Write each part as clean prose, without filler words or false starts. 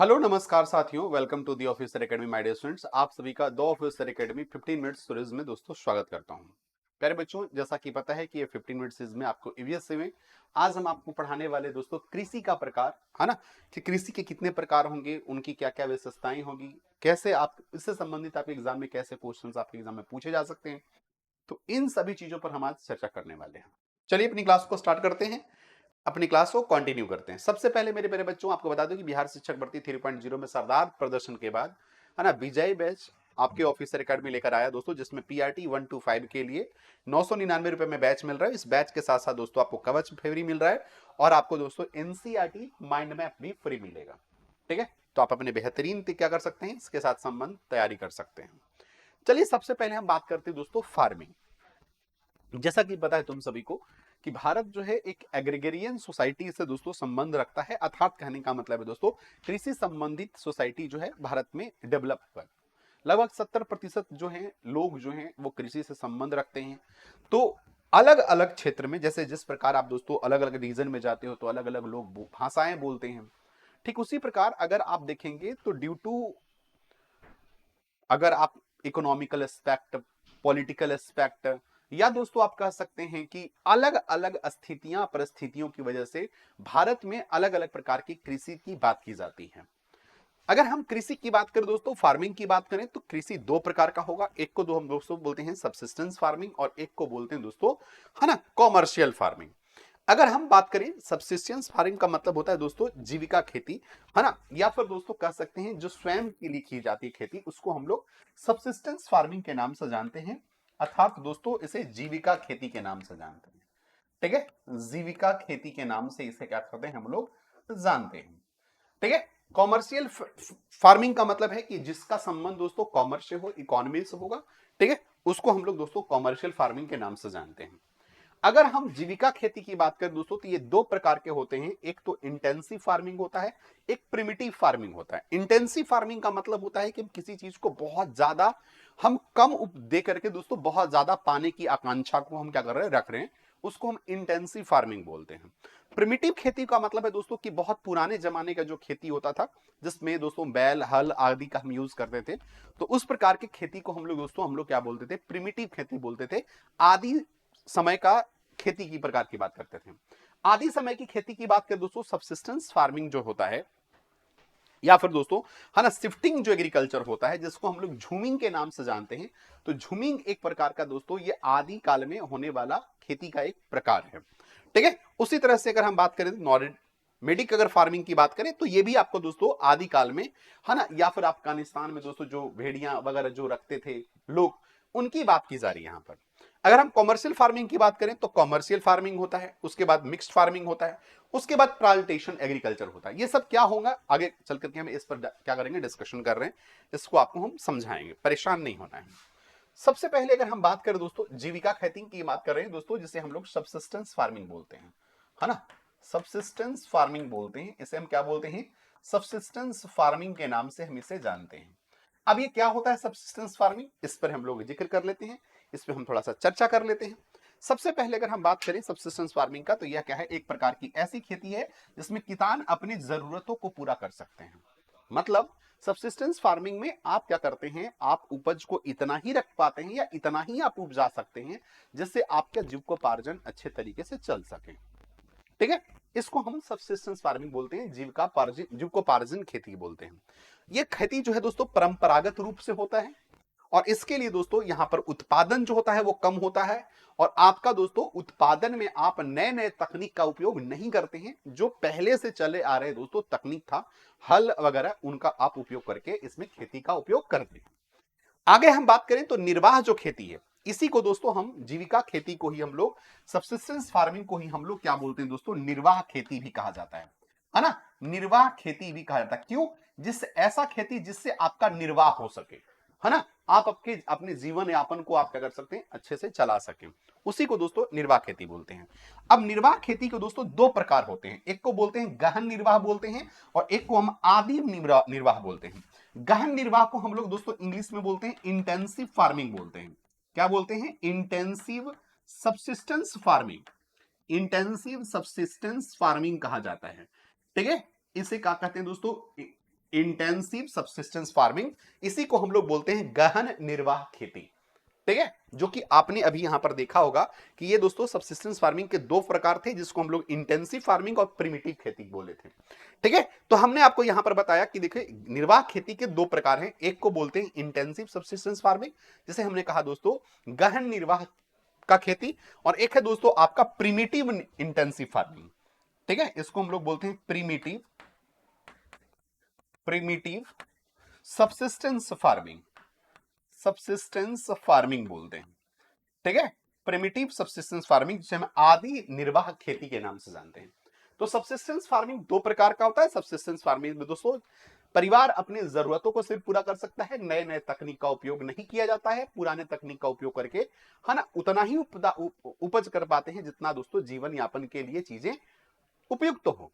Hello नमस्कार साथियों, welcome to the officer academy my dear students. आप सभी का दो ऑफिसर एकेडमी 15 मिनट्स सीरीज में दोस्तों स्वागत करता हूं। प्यारे बच्चों, जैसा कि पता है कि ये 15 मिनट सीरीज में आपको ईवीएस से में आज हम आपको पढ़ाने वाले दोस्तों कृषि का प्रकार है ना, कि कृषि के कितने प्रकार होंगे, उनकी क्या क्या विशेषताएं होगी, कैसे आप इससे संबंधित आपके एग्जाम में कैसे क्वेश्चंस आपके एग्जाम में पूछे जा सकते हैं। तो इन सभी चीजों पर हम आज चर्चा करने वाले हैं। चलिए अपनी क्लास को स्टार्ट करते हैं, अपनी क्लास को कंटिन्यू करते हैं। सबसे पहले मेरे प्यारे बच्चों आपको बता दूं कि बिहार शिक्षक भर्ती 3.0 में शानदार प्रदर्शन के बाद है ना, विजय बैच आपके ऑफिसर एकेडमी लेकर आया दोस्तों, जिसमें पीआरटी 1 to 5 के लिए 999 रुपए में बैच मिल रहा है। इस बैच के साथ साथ दोस्तों आपको कवच फ्री मिल रहा है और आपको दोस्तों एनसीईआरटी माइंड मैप भी फ्री मिलेगा। ठीक है, तो आप अपने बेहतरीन क्या कर सकते हैं, इसके साथ संबंध तैयारी कर सकते हैं। चलिए सबसे पहले हम बात करते हैं दोस्तों फार्मिंग। जैसा कि पता है तुम सभी को कि भारत जो है एक एग्रीगेरियन सोसाइटी से दोस्तों संबंध रखता है, अर्थात कहने का मतलब है दोस्तों कृषि संबंधित सोसाइटी जो है भारत में डेवलप हुआ है। लगभग 70% जो है लोग जो हैं वो कृषि से संबंध रखते हैं। तो अलग अलग क्षेत्र में, जैसे जिस प्रकार आप दोस्तों अलग अलग रीजन में जाते हो तो अलग अलग लोग भाषाएं बोलते हैं, ठीक उसी प्रकार अगर आप देखेंगे तो ड्यू टू, अगर आप इकोनॉमिकल एस्पेक्ट, पॉलिटिकल एस्पेक्ट, या दोस्तों आप कह सकते हैं कि अलग अलग स्थितियां परिस्थितियों की वजह से भारत में अलग अलग प्रकार की कृषि की बात की जाती है। अगर हम कृषि की बात करें दोस्तों, फार्मिंग की बात करें, तो कृषि दो प्रकार का होगा। एक को दो हम दोस्तों बोलते हैं सबसिस्टेंस फार्मिंग और एक को बोलते हैं दोस्तों है ना कॉमर्शियल फार्मिंग। अगर हम बात करें सब्सिस्टेंस फार्मिंग का मतलब होता है दोस्तों जीविका खेती, है ना, या फिर दोस्तों कह सकते हैं जो स्वयं के लिए की जाती है खेती, उसको हम लोग सब्सिस्टेंस फार्मिंग के नाम से जानते हैं, अर्थात दोस्तों इसे जीविका खेती के नाम से जानते हैं। ठीक है, जीविका खेती के नाम से इसे क्या करते हैं हम लोग जानते हैं। ठीक है, कॉमर्शियल फार्मिंग का मतलब है कि जिसका संबंध दोस्तों कॉमर्स से हो, इकोनॉमी से होगा। ठीक है, उसको हम लोग दोस्तों कॉमर्शियल फार्मिंग के नाम से जानते हैं। अगर हम जीविका खेती की बात करें दोस्तों, तो ये दो प्रकार के होते हैं। एक तो इंटेंसिव फार्मिंग होता है, एक प्रिमिटिव फार्मिंग होता है। इंटेंसिव फार्मिंग का मतलब होता है कि हम किसी चीज को बहुत ज्यादा हम कम उप दे करके दोस्तों बहुत ज्यादा पाने की आकांक्षा को हम क्या कर रहे हैं, रख रहे हैं, उसको हम इंटेंसिव फार्मिंग बोलते हैं। प्रिमिटिव खेती का मतलब है दोस्तों कि बहुत पुराने जमाने का जो खेती होता था, जिसमें दोस्तों बैल हल आदि का हम यूज करते थे, तो उस प्रकार की खेती को हम लोग दोस्तों हम लोग क्या बोलते थे, प्रिमिटिव खेती बोलते थे। आदि समय का खेती की प्रकार की बात करते थे। आदि समय की खेती की बात करें दोस्तों, सबसिस्टेंस फार्मिंग जो होता है, या फिर दोस्तों है ना शिफ्टिंग जो एग्रीकल्चर होता है, जिसको हम लोग झूमिंग के नाम से जानते हैं। तो झूमिंग एक प्रकार का दोस्तों ये आदि काल में होने वाला खेती का एक प्रकार है। ठीक है, उसी तरह से अगर हम बात करें नॉर्डिक मेडिक अगर फार्मिंग की बात करें, तो ये भी आपको दोस्तों आदि काल में है ना, या फिर अफगानिस्तान में दोस्तों जो भेड़ियां वगैरह जो रखते थे लोग, उनकी बात की जा रही है यहां पर। अगर हम कॉमर्शियल फार्मिंग की बात करें तो कॉमर्शियल फार्मिंग होता है, उसके बाद मिक्स्ड फार्मिंग होता है, उसके बाद प्लांटेशन एग्रीकल्चर होता है। ये सब क्या होगा आगे चल करके हम इस पर क्या करेंगे, डिस्कशन कर रहे हैं, इसको आपको हम समझाएंगे, परेशान नहीं होना है। सबसे पहले अगर हम बात करें दोस्तों जीविका खेती की बात कर रहे हैं दोस्तों, जिसे हम लोग सबसिस्टेंस फार्मिंग बोलते हैं, है ना, सबसिस्टेंस फार्मिंग बोलते हैं इसे, हम क्या बोलते हैं, सबसिस्टेंस फार्मिंग के नाम से हम इसे जानते हैं। अब ये क्या होता है सबसिस्टेंस फार्मिंग, इस पर हम लोग जिक्र कर लेते हैं, इस पर हम थोड़ा सा चर्चा कर लेते हैं। सबसे पहले अगर हम बात करें सबसिस्टेंस फार्मिंग का, तो यह क्या है, एक प्रकार की ऐसी खेती है जिसमें किसान अपनी जरूरतों को पूरा कर सकते हैं। मतलब सबसिस्टेंस फार्मिंग में आप क्या करते हैं, आप उपज को इतना ही रख पाते हैं या इतना ही आप उपजा सकते हैं जिससे आपका जीविकोपार्जन अच्छे तरीके से चल सके। ठीक है, इसको हम सबसिस्टेंस फार्मिंग बोलते हैं, जीविकोपार्जन खेती बोलते हैं। ये खेती जो है दोस्तों परंपरागत रूप से होता है, और इसके लिए दोस्तों यहां पर उत्पादन जो होता है वो कम होता है, और आपका दोस्तों उत्पादन में आप नए नए तकनीक का उपयोग नहीं करते हैं। जो पहले से चले आ रहे दोस्तों तकनीक था, हल वगैरह, उनका आप उपयोग करके इसमें खेती का उपयोग करते हैं। आगे हम बात करें तो निर्वाह जो खेती है, इसी को दोस्तों हम जीविका खेती को ही हम लोग, सबसिस्टेंस फार्मिंग को ही हम लोग क्या बोलते हैं दोस्तों, निर्वाह खेती भी कहा जाता है ना, निर्वाह खेती भी कहा जाता है। क्यों, जिससे ऐसा खेती जिससे आपका निर्वाह हो सके, है ना, आप आपके अपने जीवन यापन को आप क्या कर सकते हैं, अच्छे से चला सके, उसी को दोस्तों निर्वाह खेती बोलते हैं। अब निर्वाह खेती को दोस्तों दो प्रकार होते हैं, एक को बोलते हैं गहन निर्वाह बोलते हैं, और एक को हम आदि निर्वाह बोलते हैं। गहन निर्वाह को हम लोग दोस्तों इंग्लिश में बोलते हैं इंटेंसिव फार्मिंग बोलते हैं। क्या बोलते हैं, intensive subsistence farming, intensive subsistence farming कहा जाता है। ठीक है, इसे क्या कहते हैं दोस्तों, इंटेंसिव सब्सिस्टेंस फार्मिंग, इसी को हम लोग बोलते हैं गहन निर्वाह खेती। ठीक है, जो कि आपने अभी यहां पर देखा होगा कि ये दोस्तों सब्सिस्टेंस फार्मिंग के दो प्रकार थे, जिसको हम लोग इंटेंसिव फार्मिंग और प्रिमिटिव खेती बोले थे। ठीक है, तो हमने आपको यहां पर बताया कि देखिए निर्वाह खेती के दो प्रकार हैं, एक को बोलते हैं इंटेंसिव सब्सिस्टेंस फार्मिंग, जिसे हमने कहा दोस्तों गहन निर्वाह का खेती, और एक है दोस्तों आपका प्रिमिटिव इंटेंसिव फार्मिंग। ठीक है, इसको हम लोग बोलते हैं primitive subsistence farming, subsistence farming बोलते हैं। ठीक है, प्रिमिटिव सबसिस्टेंस फार्मिंग, जिसे हम आदि निर्वाह खेती के नाम से जानते हैं। तो सबसिस्टेंस फार्मिंग दो प्रकार का होता है। सबसिस्टेंस फार्मिंग में दोस्तों परिवार अपनी जरूरतों को सिर्फ पूरा कर सकता है, नए नए तकनीक का उपयोग नहीं किया जाता है, पुराने तकनीक का उपयोग करके है ना उतना ही उपज कर पाते हैं जितना दोस्तों जीवन यापन के लिए चीजें उपयुक्त हो।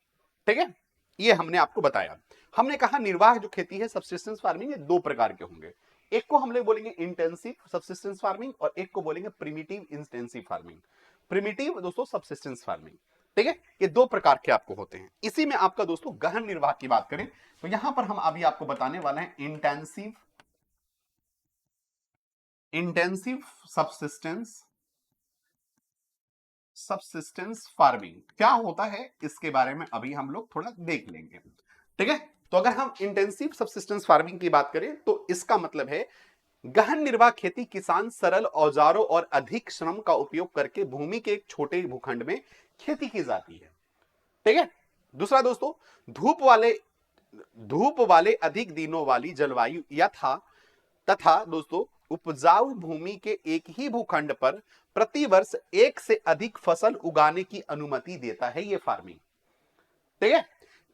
ठीक है, ये हमने आपको बताया। हमने कहा निर्वाह जो खेती है सबसिस्टेंस फार्मिंग ये दो प्रकार के होंगे, एक को हम लोग बोलेंगे इंटेंसिव सब्सिस्टेंस फार्मिंग और एक को बोलेंगे प्रिमिटिव इंटेंसिव फार्मिंग। प्रिमिटिव दोस्तों सब्सिस्टेंस फार्मिंग। ठीक है, ये दो प्रकार के आपको होते हैं। इसी में आपका दोस्तों गहन निर्वाह की बात करें तो यहां पर हम अभी आपको बताने वाले हैं इंटेंसिव सबसिस्टेंस फार्मिंग क्या होता है, इसके बारे में अभी हम लोग थोड़ा देख लेंगे। ठीक है, तो अगर हम इंटेंसिव सब्सिस्टेंस फार्मिंग की बात करें तो इसका मतलब है गहन निर्वाह खेती, किसान सरल औजारों और अधिक श्रम का उपयोग करके भूमि के एक छोटे भूखंड में खेती की जाती है। ठीक है, दूसरा दोस्तों धूप वाले अधिक दिनों वाली जलवायु तथा दोस्तों उपजाऊ भूमि के एक ही भूखंड पर प्रतिवर्ष एक से अधिक फसल उगाने की अनुमति देता है ये फार्मिंग। ठीक है,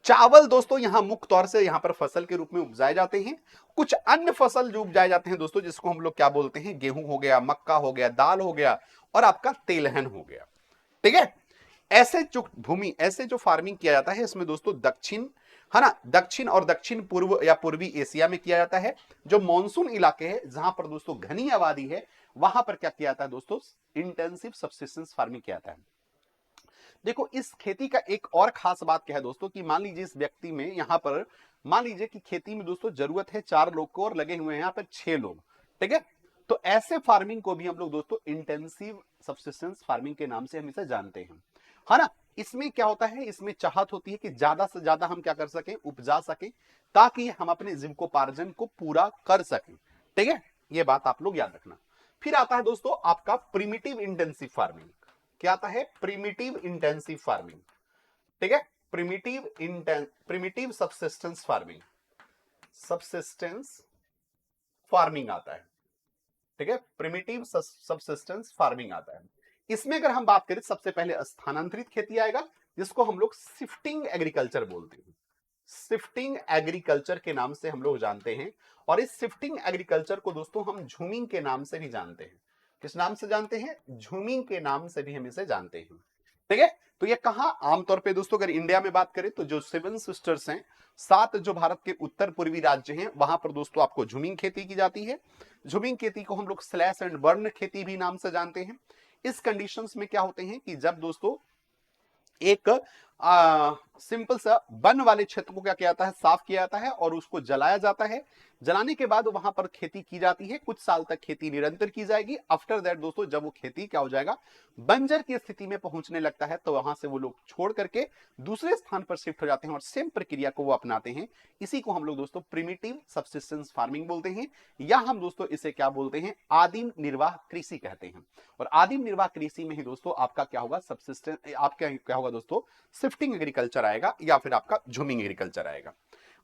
चावल दोस्तों यहां मुख्य तौर से यहां पर फसल के रूप में उपजाए जाते हैं। कुछ अन्य फसल जो उपजाए जाते हैं दोस्तों, जिसको हम लोग क्या बोलते हैं, गेहूं हो गया, मक्का हो गया, दाल हो गया और आपका तेलहन हो गया। ठीक है, ऐसे जो फार्मिंग किया जाता है इसमें दोस्तों दक्षिण और दक्षिण पूर्व या पूर्वी एशिया में किया जाता है। जो मॉनसून इलाके हैं जहां पर दोस्तों घनी आबादी है, वहां पर क्या किया जाता है दोस्तों, इंटेंसिव सब्सिस्टेंस फार्मिंग किया जाता है। देखो इस खेती का एक और खास बात क्या है दोस्तों, कि मान लीजिए इस व्यक्ति में यहां पर मान लीजिए कि खेती में दोस्तों जरूरत है 4 लोग को और लगे हुए हैं यहां पर 6 लोग। ठीक है, तो ऐसे फार्मिंग को भी हम लोग दोस्तों इंटेंसिव सब्सिस्टेंस फार्मिंग के नाम से हम इसे जानते हैं, है ना। इसमें क्या होता है, इसमें चाहत होती है कि ज्यादा से ज्यादा हम क्या कर सकें, उपजा सकें, ताकि हम अपने जीविकोपार्जन को पूरा कर सकें। ठीक है, ये बात आप लोग याद रखना। फिर आता है दोस्तों आपका प्रिमिटिव इंटेंसिव फार्मिंग। क्या आता है, प्रिमिटिव इंटेंसिव फार्मिंग। ठीक है, प्रिमिटिव सबसिस्टेंस फार्मिंग आता है। ठीक है, प्रिमिटिव सबसिस्टेंस फार्मिंग आता है। इसमें अगर हम बात करें सबसे पहले स्थानांतरित खेती आएगा, जिसको हम लोग शिफ्टिंग एग्रीकल्चर बोलते हैं। शिफ्टिंग एग्रीकल्चर के नाम से हम लोग जानते हैं, और इस शिफ्टिंग एग्रीकल्चर को दोस्तों हम झूमिंग के नाम से भी जानते हैं। किस नाम से जानते हैं, झूमिंग के नाम से भी हम इसे जानते हैं। ठीक है, तो ये कहां आमतौर पे दोस्तों अगर इंडिया में बात करें तो जो 7 सिस्टर्स हैं, 7 जो भारत के उत्तर पूर्वी राज्य हैं, वहां पर दोस्तों आपको झूमिंग खेती की जाती है। झूमिंग खेती को हम लोग स्लैश एंड बर्न खेती भी नाम से जानते हैं। इस कंडीशंस में क्या होते हैं कि जब दोस्तों एक सिंपल सा वन वाले क्षेत्र को क्या किया जाता है, साफ किया जाता है और उसको जलाया जाता है। जलाने के बाद वहां पर खेती की जाती है, कुछ साल तक खेती निरंतर की जाएगी। आफ्टर दैट दोस्तों जब वो खेती क्या हो जाएगा, बंजर की स्थिति में पहुंचने लगता है, तो वहां से वो लोग छोड़ करके दूसरे स्थान पर शिफ्ट हो जाते हैं और सेम प्रक्रिया को वो अपनाते हैं। इसी को हम लोग दोस्तों प्रिमिटिव सब्सिस्टेंस फार्मिंग बोलते हैं, या हम दोस्तों इसे क्या बोलते हैं, आदिम निर्वाह कृषि कहते हैं। और आदिम निर्वाह कृषि में ही दोस्तों आपका क्या होगा, सबसिस्टेंस आपका क्या होगा दोस्तों, शिफ्टिंग एग्रीकल्चर आएगा या फिर आपका झूमिंग एग्रीकल्चर आएगा।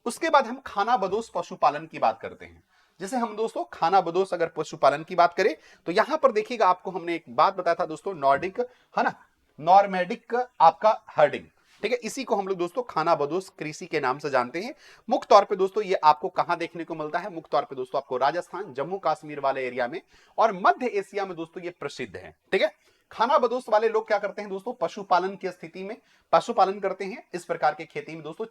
उसके बाद हम खानाबदोश पशुपालन की बात करते हैं। जैसे हम दोस्तों खानाबदोश अगर पशुपालन की बात करें तो यहां पर देखिएगा, आपको हमने एक बात बताया था दोस्तों, नॉर्डिक है ना, नॉर्मेडिक आपका हर्डिंग। ठीक है, इसी को हम लोग दोस्तों खानाबदोश कृषि के नाम से जानते हैं। मुख्य तौर पे दोस्तों ये आपको कहां देखने को मिलता है, मुख्य तौर पे दोस्तों आपको राजस्थान, जम्मू कश्मीर वाले एरिया में और मध्य एशिया में दोस्तों ये प्रसिद्ध है। ठीक है, खानाबदोश वाले लोग क्या करते हैं दोस्तों, पशुपालन की स्थिति में पशुपालन करते हैं। इस प्रकार के खेती में दोस्तों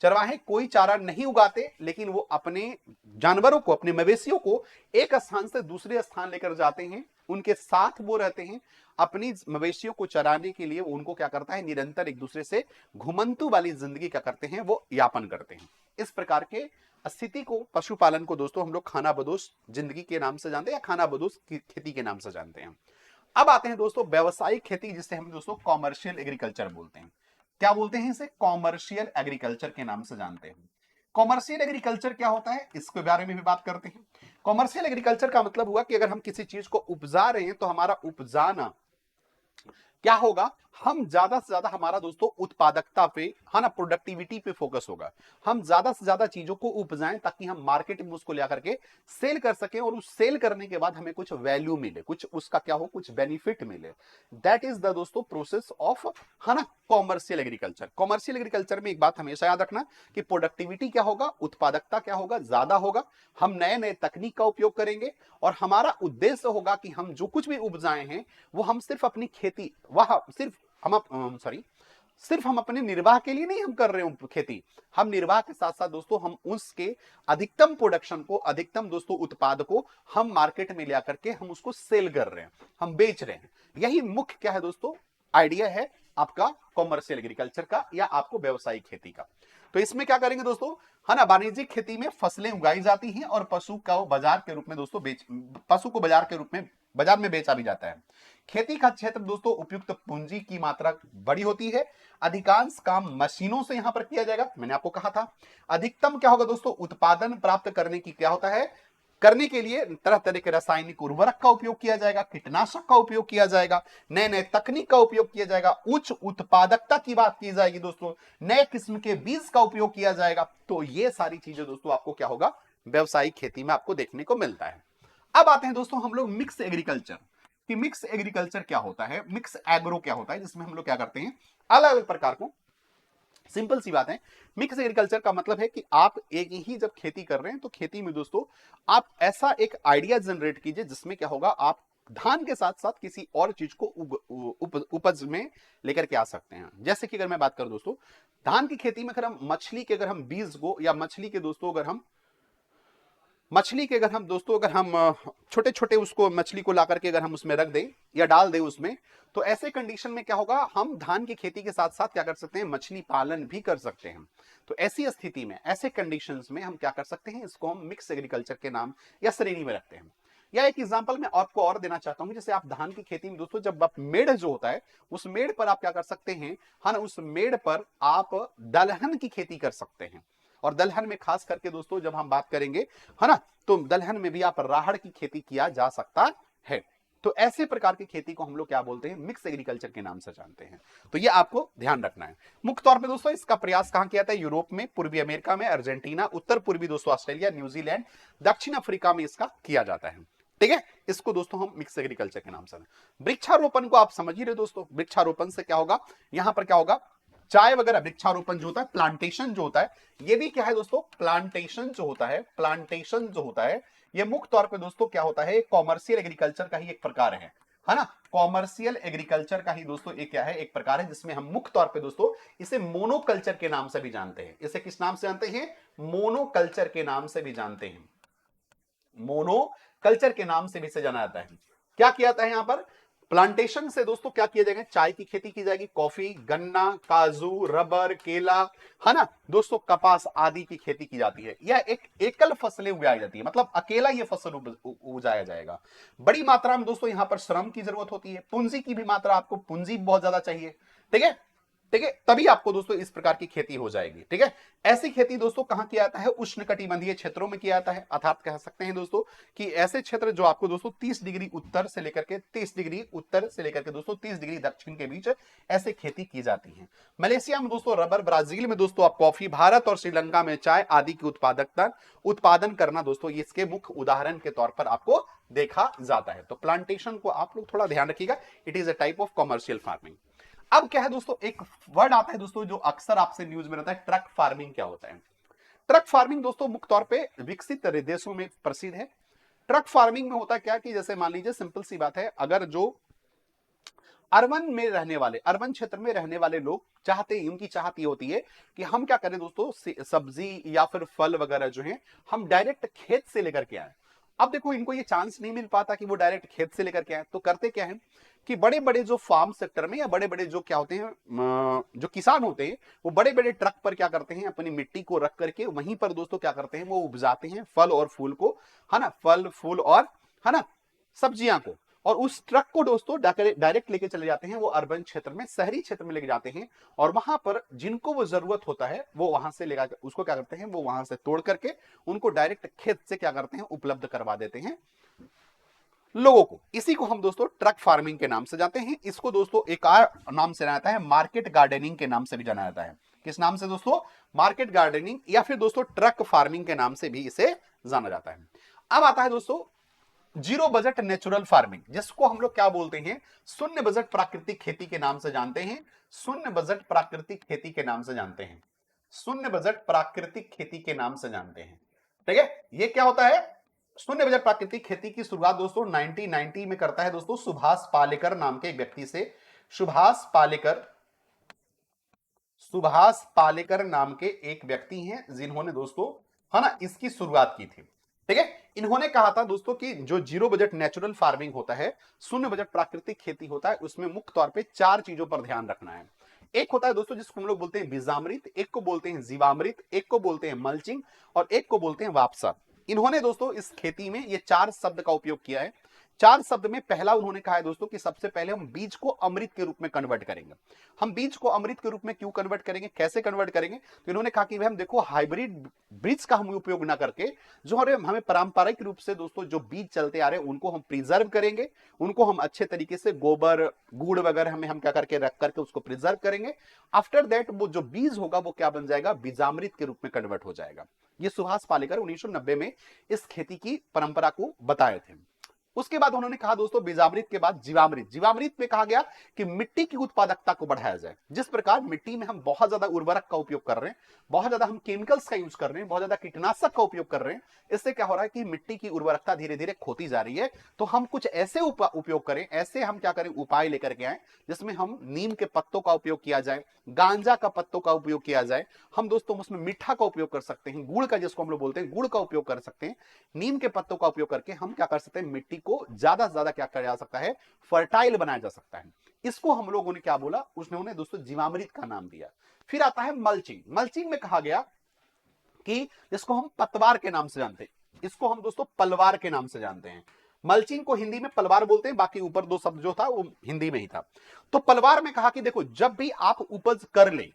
चरवाहे कोई चारा नहीं उगाते, लेकिन वो अपने जानवरों को, अपने मवेशियों को एक स्थान से दूसरे स्थान लेकर जाते हैं, उनके साथ वो रहते हैं। अपनी मवेशियों को चराने के लिए उनको क्या करता है, निरंतर एक दूसरे से घुमंतु वाली जिंदगी क्या करते हैं, वो यापन करते हैं। इस प्रकार के स्थिति को, पशुपालन को दोस्तों हम लोग खानाबदोश जिंदगी के नाम से जानते हैं या खानाबदोश खेती के नाम से जानते हैं। अब आते हैं दोस्तों व्यावसायिक खेती, जिसे हम दोस्तों कॉमर्शियल एग्रीकल्चर बोलते हैं। क्या बोलते हैं इसे? कॉमर्शियल एग्रीकल्चर के नाम से जानते हैं। कॉमर्शियल एग्रीकल्चर क्या होता है, इसके बारे में भी बात करते हैं। कॉमर्शियल एग्रीकल्चर का मतलब हुआ कि अगर हम किसी चीज को उपजा रहे हैं तो हमारा उपजाना क्या होगा, हम ज्यादा से ज्यादा हमारा दोस्तों उत्पादकता पे, है ना, प्रोडक्टिविटी पे फोकस होगा। हम ज्यादा से ज्यादा चीजों को उपजाएं ताकि हम मार्केट में उसको लेकर के सेल कर सकें और उस सेल करने के बाद हमें कुछ वैल्यू मिले, कुछ उसका क्या हो, कुछ बेनिफिट मिले। दैट इज द दोस्तों प्रोसेस ऑफ, है ना, कॉमर्शियल एग्रीकल्चर। कॉमर्शियल एग्रीकल्चर में एक बात हमेशा याद रखना कि प्रोडक्टिविटी क्या होगा, उत्पादकता क्या होगा, ज्यादा होगा। हम नए नए तकनीक का उपयोग करेंगे और हमारा उद्देश्य होगा कि हम जो कुछ भी उपजाए हैं वो हम सिर्फ अपनी खेती, वह सिर्फ हम अपने निर्वाह के लिए नहीं हम कर रहे हैं खेती। हम निर्वाह के साथ साथ दोस्तों हम उसके अधिकतम प्रोडक्शन को, अधिकतम दोस्तों उत्पाद को हम मार्केट में ले आकर के हम उसको सेल कर रहे हैं, हम बेच रहे हैं। यही मुख्य क्या है दोस्तों, आइडिया है आपका कॉमर्शियल एग्रीकल्चर का या आपको व्यवसायिक खेती का। तो इसमें क्या करेंगे दोस्तों, है ना, वाणिज्यिक खेती में फसलें उगाई जाती हैं और पशु को बाजार के रूप में दोस्तों पशु को बाजार के रूप में बाजार में बेचा भी जाता है। खेती का क्षेत्र दोस्तों उपयुक्त पूंजी की मात्रा बड़ी होती है। अधिकांश काम मशीनों से यहां पर किया जाएगा, मैंने आपको कहा था। अधिकतम क्या होगा दोस्तों, उत्पादन प्राप्त करने की क्या होता है, करने के लिए तरह तरह के रासायनिक उर्वरक का उपयोग किया जाएगा, कीटनाशक का उपयोग किया जाएगा, नए नए तकनीक का उपयोग किया जाएगा, उच्च उत्पादकता की बात की जाएगी दोस्तों, नए किस्म के बीज का उपयोग किया जाएगा। तो ये सारी चीजें दोस्तों आपको क्या होगा, व्यवसायिक खेती में आपको देखने को मिलता है। अब आते हैं दोस्तों हम लोग मिक्स एग्रीकल्चर कि मिक्स एग्रीकल्चर क्या होता है, मिक्स एग्रो क्या होता है, जिसमें हम लोग क्या करते हैं, अलग अलग प्रकार को, सिंपल सी बात है। मिक्स एग्रीकल्चर का मतलब है कि आप एक ही जब खेती कर रहे हैं तो खेती में दोस्तों आप ऐसा एक आइडिया जनरेट कीजिए जिसमें क्या होगा, आप धान के साथ साथ किसी और चीज को उपज में लेकर के आ सकते हैं। जैसे कि अगर मैं बात करूं दोस्तों, धान की खेती में अगर हम मछली के, अगर हम बीज को या मछली के दोस्तों अगर हम दोस्तों अगर हम छोटे छोटे उसको मछली को ला करके अगर हम उसमें रख दें या डाल दें उसमें, तो ऐसे कंडीशन में क्या होगा, हम धान की खेती के साथ साथ क्या कर सकते हैं, मछली पालन भी कर सकते हैं। तो ऐसी स्थिति में, ऐसे कंडीशंस में हम क्या कर सकते हैं, इसको हम मिक्स एग्रीकल्चर के नाम या श्रेणी में रखते हैं। या एक एग्जांपल मैं आपको और देना चाहता हूं, जैसे आप धान की खेती में दोस्तों जब आप मेड़ जो होता है उस मेड़ पर आप क्या कर सकते हैं, हाँ, उस मेड़ पर आप दलहन की खेती कर सकते हैं। और दलहन में खास करके दोस्तों जब हम बात करेंगे, है ना, तो दलहन में भी आप राहड़ की खेती किया जा सकता है। तो ऐसे प्रकार की खेती को हम लोग क्या बोलते हैं, मिक्स एग्रीकल्चर के नाम से जानते हैं। तो ये आपको ध्यान रखना है। मुख्य तौर पे दोस्तों इसका प्रयास कहां किया जाता है, यूरोप में, पूर्वी अमेरिका में, अर्जेंटीना, उत्तर पूर्वी दोस्तों ऑस्ट्रेलिया, न्यूजीलैंड, दक्षिण अफ्रीका में इसका किया जाता है। ठीक है, इसको दोस्तों हम मिक्स एग्रीकल्चर के नाम से। वृक्षारोपण को आप समझ ही रहे दोस्तों, वृक्षारोपण से क्या होगा, यहां पर क्या होगा, चाय वगैरह वृक्षारोपण जो होता है, प्लांटेशन जो होता है, ये भी क्या है दोस्तों, प्लांटेशन जो होता है, ये मुख्य तौर पे दोस्तों क्या होता है, कॉमर्शियल एग्रीकल्चर का ही एक प्रकार है ना, कॉमर्शियल एग्रीकल्चर का ही दोस्तों एक क्या है, एक प्रकार है, जिसमें हम मुख्य तौर पे दोस्तों इसे मोनोकल्चर के नाम से भी जानते हैं। इसे किस नाम से जानते हैं, मोनोकल्चर के नाम से भी जानते हैं, मोनोकल्चर के नाम से भी इसे जाना जाता है। क्या किया जाता है यहां पर, प्लांटेशन से दोस्तों क्या किया जाएगा, चाय की खेती की जाएगी, कॉफी, गन्ना, काजू, रबर, केला, है ना दोस्तों, कपास आदि की खेती की जाती है। यह एक एकल फसलें उगाई जाती है, मतलब अकेला ये फसल उगाया जाएगा। बड़ी मात्रा में दोस्तों यहां पर श्रम की जरूरत होती है, पूंजी की भी मात्रा, आपको पूंजी बहुत ज्यादा चाहिए। ठीक है, तभी आपको दोस्तों इस प्रकार की खेती हो जाएगी। ठीक है, ऐसी खेती दोस्तों कहां किया जाता है, उष्णकटिबंधीय क्षेत्रों में किया जाता है, अर्थात कह सकते हैं दोस्तों कि ऐसे क्षेत्र जो आपको दोस्तों 30 डिग्री उत्तर से लेकर के 30 डिग्री उत्तर से लेकर के दोस्तों 30 डिग्री दक्षिण के बीच ऐसे खेती की जाती है। मलेशिया में दोस्तों रबर, ब्राजील में दोस्तों आप कॉफी, भारत और श्रीलंका में चाय आदि की उत्पादन करना दोस्तों इसके मुख्य उदाहरण के तौर पर आपको देखा जाता है। तो प्लांटेशन को आप लोग थोड़ा ध्यान रखिएगा, it is a type of commercial farming. अब क्या है दोस्तों, एक वर्ड आता है दोस्तों जो अक्सर आपसे न्यूज में रहता है, ट्रक फार्मिंग क्या होता है। ट्रक फार्मिंग दोस्तों मुख्य तौर पे विकसित देशों में प्रसिद्ध है। ट्रक फार्मिंग में होता क्या कि जैसे मान लीजिए, सिंपल सी बात है, अगर जो अर्बन क्षेत्र में रहने वाले लोग चाहते हैं, उनकी चाहत ये होती है कि हम क्या करें दोस्तों, सब्जी या फिर फल वगैरह जो है हम डायरेक्ट खेत से लेकर के आए। अब देखो इनको ये चांस नहीं मिल पाता कि वो डायरेक्ट खेत से लेकर के आए, तो करते क्या है कि बड़े बड़े जो फार्म सेक्टर में या बड़े बड़े जो क्या होते हैं जो किसान होते हैं, वो बड़े बड़े ट्रक पर क्या करते हैं, अपनी मिट्टी को रख करके वहीं पर दोस्तों क्या करते हैं, वो उपजाते हैं फल और फूल को, है ना, फल फूल और, है ना, सब्जियां को। और उस ट्रक को दोस्तों डायरेक्ट लेके चले जाते हैं वो अर्बन क्षेत्र में, शहरी क्षेत्र में लेके जाते हैं, और वहां पर जिनको वो जरूरत होता है वो वहां से लेकर उसको क्या करते हैं, वो वहां से तोड़ करके उनको डायरेक्ट खेत से क्या करते हैं, उपलब्ध करवा देते हैं लोगों को। इसी को हम दोस्तों ट्रक फार्मिंग के नाम से जानते हैं। इसको दोस्तों एक और नाम से जाना जाता है, मार्केट गार्डनिंग के नाम से भी जाना जाता है। किस नाम से दोस्तों? मार्केट गार्डनिंग, या फिर दोस्तों ट्रक फार्मिंग के नाम से भी इसे जाना जाता है। अब आता है दोस्तों जीरो बजट नेचुरल फार्मिंग, जिसको हम लोग क्या बोलते हैं, शून्य बजट प्राकृतिक खेती के नाम से जानते हैं। शून्य बजट प्राकृतिक खेती के नाम से जानते हैं, शून्य बजट प्राकृतिक खेती के नाम से जानते हैं। ठीक है, ये क्या होता है? शून्य बजट प्राकृतिक खेती की शुरुआत दोस्तों 1990 में करता है दोस्तों सुभाष पालेकर नाम के एक व्यक्ति से। सुभाष पालेकर नाम के एक व्यक्ति हैं जिन्होंने दोस्तों, है ना, इसकी शुरुआत की थी। ठीक है, इन्होंने कहा था दोस्तों कि जो जीरो बजट नेचुरल फार्मिंग होता है, शून्य बजट प्राकृतिक खेती होता है, उसमें मुख्य तौर पे 4 चीजों पर ध्यान रखना है। एक होता है दोस्तों जिसको हम लोग बोलते हैं बीजामृत, एक को बोलते हैं जीवामृत, एक को बोलते हैं मल्चिंग, और एक को बोलते हैं वापसा। इन्होंने दोस्तों इस खेती में ये 4 शब्द का उपयोग किया है। 4 शब्द में पहला उन्होंने कहा है दोस्तों कि सबसे पहले हम बीज को अमृत के रूप में कन्वर्ट करेंगे। हम बीज को अमृत के रूप में क्यों कन्वर्ट करेंगे, कैसे कन्वर्ट करेंगे? तो इन्होंने कहा कि भाई हम देखो हाइब्रिड बीज का हम उपयोग ना करके जो हमें पारंपरिक रूप से दोस्तों जो बीज चलते आ रहे हैं उनको हम प्रिजर्व करेंगे, उनको हम अच्छे तरीके से गोबर गुड़ वगैरह हम क्या करके रख करके उसको प्रिजर्व करेंगे। आफ्टर दैट वो जो बीज होगा वो क्या बन जाएगा, बीजामृत के रूप में कन्वर्ट हो जाएगा। ये सुभाष पालेकर 1990 में इस खेती की परंपरा को बताए थे। उसके बाद उन्होंने कहा दोस्तों बीजामृत के बाद जीवामृत। जीवामृत में कहा गया कि मिट्टी की उत्पादकता को बढ़ाया जाए। जिस प्रकार मिट्टी में हम बहुत ज्यादा उर्वरक का उपयोग कर रहे हैं, बहुत ज्यादा हम केमिकल्स का यूज कर रहे हैं, बहुत ज्यादा कीटनाशक का उपयोग कर रहे हैं, इससे क्या हो रहा है कि मिट्टी की उर्वरकता धीरे धीरे खोती जा रही है। तो हम कुछ ऐसे उपयोग करें, ऐसे हम क्या करें, उपाय लेकर के आए जिसमें हम नीम के पत्तों का उपयोग किया जाए, गांजा का पत्तों का उपयोग किया जाए, हम दोस्तों उसमें मीठा का उपयोग कर सकते हैं, गुड़ का जिसको हम लोग बोलते हैं गुड़ का उपयोग कर सकते हैं, नीम के पत्तों का उपयोग करके हम क्या कर सकते हैं, मिट्टी को ज्यादा से ज्यादा क्या किया जा सकता है, फर्टाइल बनाया जा सकता है। इसको हम लोगों ने क्या बोला, उसने दोस्तों जीवामृत का नाम दिया। फिर आता है मल्चिंग। मल्चिंग में कहा गया कि जिसको हम पतवार के नाम से जानते हैं, इसको हम दोस्तों पलवार के नाम से जानते हैं। मल्चिंग को हिंदी में पलवार बोलते हैं, बाकी ऊपर 2 शब्द जो था वो हिंदी में ही था। तो पलवार में कहा कि देखो जब भी आप उपज कर ले,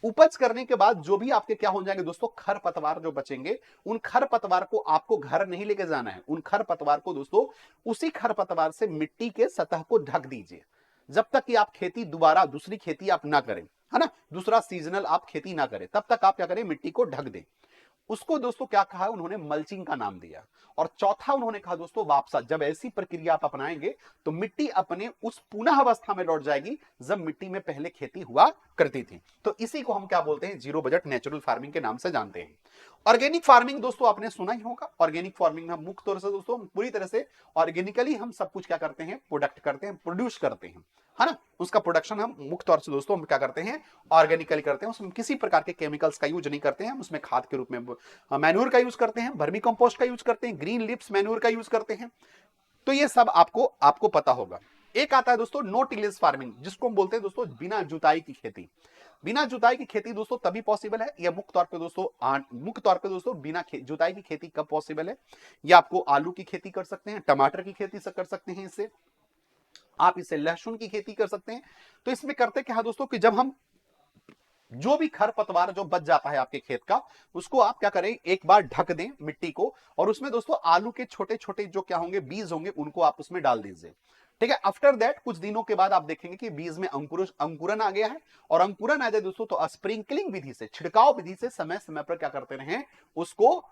उपज करने के बाद जो भी आपके क्या हो जाएंगे दोस्तों, खरपतवार जो बचेंगे, उन खरपतवार को आपको घर नहीं लेके जाना है। उन खरपतवार को दोस्तों, उसी खरपतवार से मिट्टी के सतह को ढक दीजिए जब तक कि आप खेती दोबारा दूसरी खेती आप ना करें, है ना, दूसरा सीजनल आप खेती ना करें, तब तक आप क्या करें, मिट्टी को ढक दें। उसको दोस्तों क्या कहा, उन्होंने मल्चिंग का नाम दिया। और चौथा उन्होंने कहा दोस्तों वापसा। जब ऐसी प्रक्रिया आप अपनाएंगे तो मिट्टी अपने उस पुनः अवस्था में लौट जाएगी जब मिट्टी में पहले खेती हुआ करती थी। तो इसी को हम क्या बोलते हैं, जीरो बजट नेचुरल फार्मिंग के नाम से जानते हैं। ऑर्गेनिक फार्मिंग दोस्तों आपने सुना ही होगा। ऑर्गेनिक फार्मिंग में मुख्य तौर से दोस्तों पूरी तरह से ऑर्गेनिकली हम सब कुछ क्या करते हैं, प्रोडक्ट करते हैं, प्रोड्यूस करते हैं, है ना। उसका प्रोडक्शन हम मुख्य तौर से दोस्तों हम क्या करते हैं, ऑर्गेनिकली करते हैं। उसमें किसी प्रकार के केमिकल्स का यूज नहीं करते हैं। हम उसमें खाद के रूप में मैन्योर का यूज करते हैं, वर्मी कंपोस्ट का यूज करते हैं, ग्रीन लिप्स मैन्योर का यूज करते हैं। तो ये सब आपको पता होगा। एक आता है दोस्तों नो टिलेज फार्मिंग, जिसको हम बोलते हैं दोस्तों बिना जुताई की खेती। बिना जुताई की खेती दोस्तों तभी पॉसिबल है, या मुख्य तौर पे दोस्तों बिना जुताई की खेती कब पॉसिबल है, या आपको आलू की खेती कर सकते हैं, टमाटर की खेती से कर सकते हैं, इससे आप इससे लहसुन की खेती कर सकते हैं। तो इसमें करते क्या है दोस्तों कि जब हम जो भी खरपतवार जो बच जाता है आपके खेत का, उसको आप क्या करें, एक बार ढक दें मिट्टी को, और उसमें दोस्तों आलू के छोटे छोटे जो क्या होंगे बीज होंगे उनको आप उसमें डाल दीजिए। ठीक है, आफ्टर दैट कुछ दिनों के बाद आप देखेंगे कि बीज में अंकुरन आ गया है। और अंकुरन आ जाए दोस्तों तो स्प्रिंकलिंग विधि से, छिड़काव विधि से समय समय पर क्या करते रहे, उसको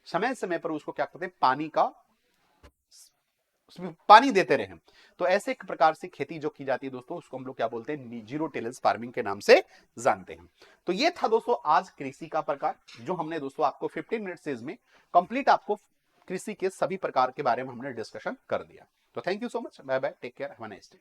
समय समय पर उसको क्या करते हैं, उसमें पानी देते रहे। तो ऐसे एक प्रकार से खेती जो की जाती है दोस्तों, उसको हम लोग क्या बोलते हैं, जीरो टिलेज फार्मिंग के नाम से जानते हैं। तो ये था दोस्तों आज कृषि का प्रकार, जो हमने दोस्तों आपको 15 मिनट्स में कंप्लीट आपको कृषि के सभी प्रकार के बारे में हमने डिस्कशन कर दिया। तो thank you so much, bye bye, take care, have a nice day.